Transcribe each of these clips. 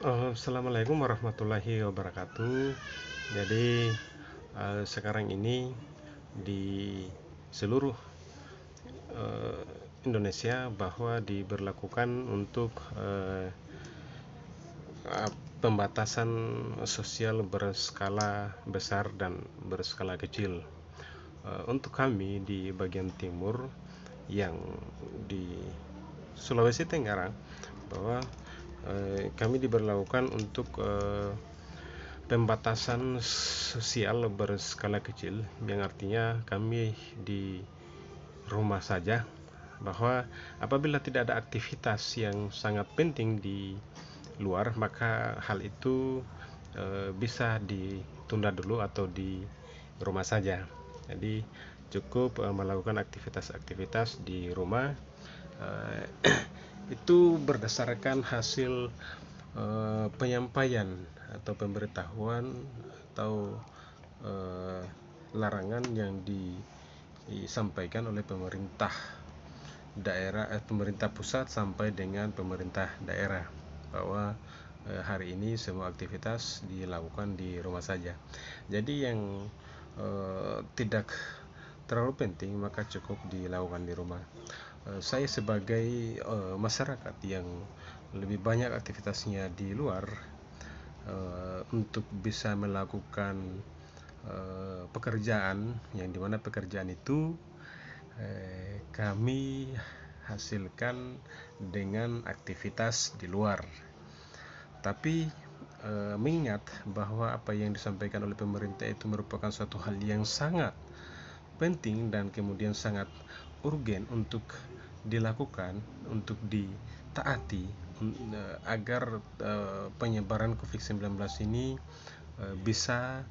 Assalamualaikum warahmatullahi wabarakatuh. Jadi sekarang ini di seluruh Indonesia bahwa diberlakukan untuk pembatasan sosial berskala besar dan berskala kecil. Untuk kami di bagian timur yang di Sulawesi Tenggara, bahwa kami diberlakukan untuk pembatasan sosial berskala kecil, yang artinya kami di rumah saja, bahwa apabila tidak ada aktivitas yang sangat penting di luar, maka hal itu bisa ditunda dulu atau di rumah saja. Jadi cukup melakukan aktivitas-aktivitas di rumah. eh, itu berdasarkan hasil penyampaian atau pemberitahuan atau eh, larangan yang disampaikan oleh pemerintah daerah, pemerintah pusat sampai dengan pemerintah daerah, bahwa hari ini semua aktivitas dilakukan di rumah saja. Jadi yang tidak terlalu penting maka cukup dilakukan di rumah. Saya sebagai masyarakat yang lebih banyak aktivitasnya di luar, untuk bisa melakukan pekerjaan yang dimana pekerjaan itu kami hasilkan dengan aktivitas di luar. Tapi mengingat bahwa apa yang disampaikan oleh pemerintah itu merupakan suatu hal yang sangat penting dan kemudian sangat urgen untuk dilakukan, untuk ditaati, agar penyebaran COVID-19 ini bisa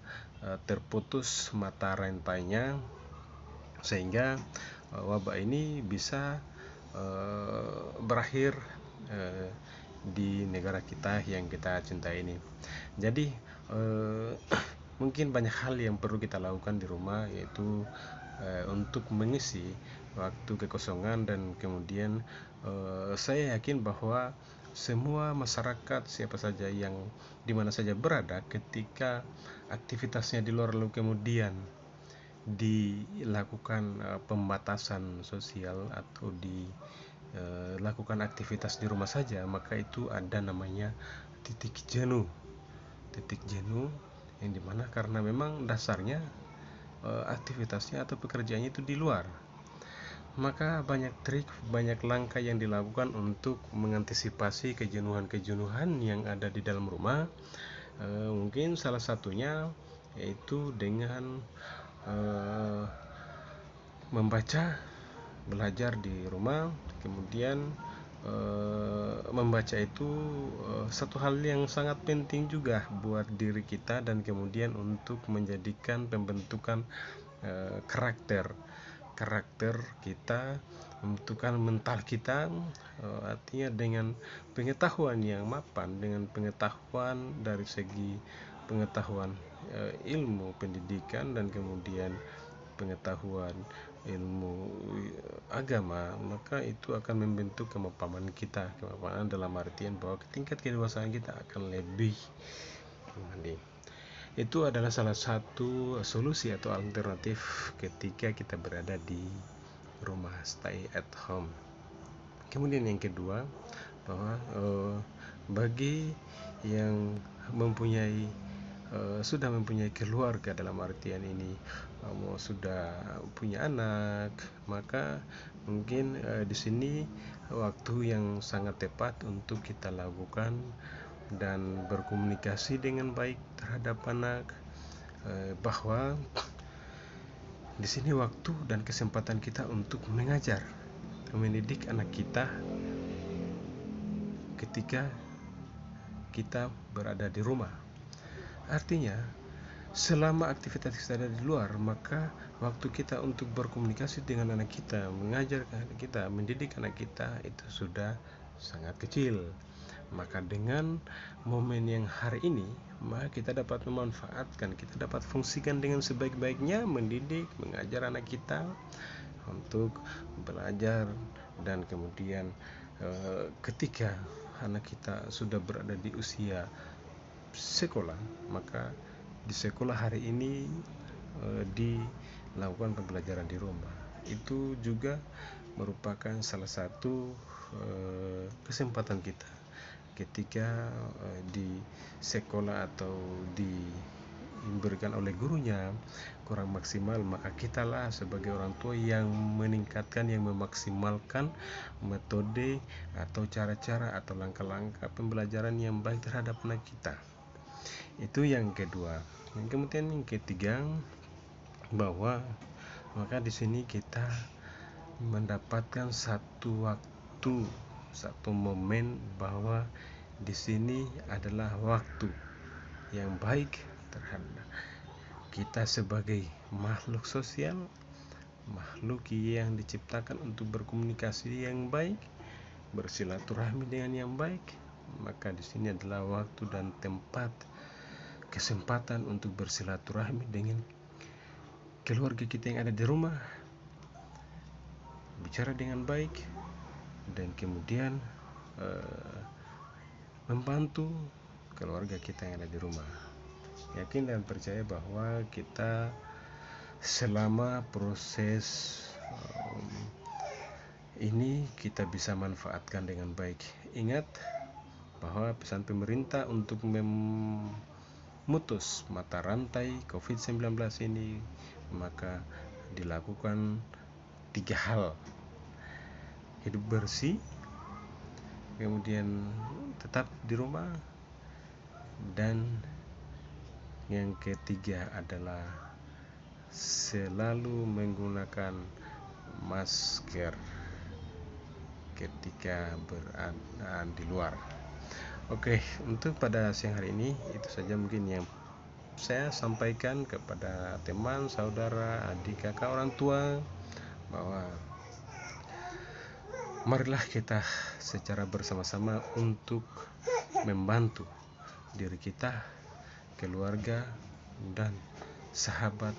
terputus mata rantainya, sehingga wabah ini bisa berakhir di negara kita yang kita cintai ini. Jadi mungkin banyak hal yang perlu kita lakukan di rumah, yaitu untuk mengisi waktu kekosongan, dan kemudian saya yakin bahwa semua masyarakat, siapa saja yang dimana saja berada, ketika aktivitasnya di luar lalu kemudian dilakukan pembatasan sosial atau dilakukan aktivitas di rumah saja, maka itu ada namanya titik jenuh. Titik jenuh yang dimana karena memang dasarnya aktivitasnya atau pekerjaannya itu di luar. Maka banyak trik, banyak langkah yang dilakukan untuk mengantisipasi kejenuhan-kejenuhan yang ada di dalam rumah. Mungkin salah satunya yaitu dengan membaca, belajar di rumah. Kemudian membaca itu satu hal yang sangat penting juga buat diri kita, dan kemudian untuk menjadikan pembentukan karakter kita, pembentukan mental kita, artinya dengan pengetahuan yang mapan, dengan pengetahuan dari segi pengetahuan ilmu pendidikan, dan kemudian pengetahuan ilmu agama, maka itu akan membentuk kemapanan kita. Kemapanan dalam artian bahwa tingkat kedewasaan kita akan lebih tinggi. Itu adalah salah satu solusi atau alternatif ketika kita berada di rumah, stay at home. Kemudian yang kedua, bahwa bagi yang sudah mempunyai keluarga, dalam artian ini sudah punya anak, maka mungkin di sini waktu yang sangat tepat untuk kita lakukan dan berkomunikasi dengan baik terhadap anak, bahwa di sini waktu dan kesempatan kita untuk mengajar, mendidik anak kita ketika kita berada di rumah. Artinya, selama aktivitas kita ada di luar, maka waktu kita untuk berkomunikasi dengan anak kita, mengajar anak kita, mendidik anak kita itu sudah sangat kecil. Maka dengan momen yang hari ini, maka kita dapat memanfaatkan, kita dapat fungsikan dengan sebaik-baiknya, mendidik, mengajar anak kita untuk belajar, dan kemudian ketika anak kita sudah berada di usia sekolah, maka di sekolah hari ini dilakukan pembelajaran di rumah. Itu juga merupakan salah satu kesempatan kita ketika di sekolah atau diberikan oleh gurunya kurang maksimal, maka kitalah sebagai orang tua yang meningkatkan, yang memaksimalkan metode atau cara-cara atau langkah-langkah pembelajaran yang baik terhadap anak kita. Itu yang kedua. Kemudian yang ketiga, bahwa maka di sini kita mendapatkan satu waktu, satu momen bahwa di sini adalah waktu yang baik terhadap kita sebagai makhluk sosial, makhluk yang diciptakan untuk berkomunikasi yang baik, bersilaturahmi dengan yang baik. Maka di sini adalah waktu dan tempat, kesempatan untuk bersilaturahmi dengan keluarga kita yang ada di rumah, bicara dengan baik, dan kemudian membantu keluarga kita yang ada di rumah. Yakin dan percaya bahwa kita selama proses ini kita bisa manfaatkan dengan baik. Ingat bahwa pesan pemerintah untuk memutus mata rantai COVID-19 ini, maka dilakukan 3 hal: hidup bersih, kemudian tetap di rumah, dan yang ketiga adalah selalu menggunakan masker ketika berada di luar. Oke, untuk pada siang hari ini itu saja mungkin yang saya sampaikan kepada teman, saudara, adik, kakak, orang tua, bahwa marilah kita secara bersama-sama untuk membantu diri kita, keluarga, dan sahabat,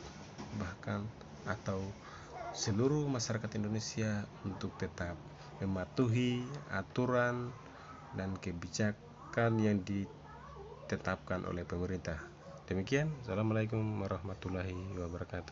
bahkan atau seluruh masyarakat Indonesia untuk tetap mematuhi aturan dan kebijakan yang ditetapkan oleh pemerintah. Demikian, Assalamualaikum warahmatullahi wabarakatuh.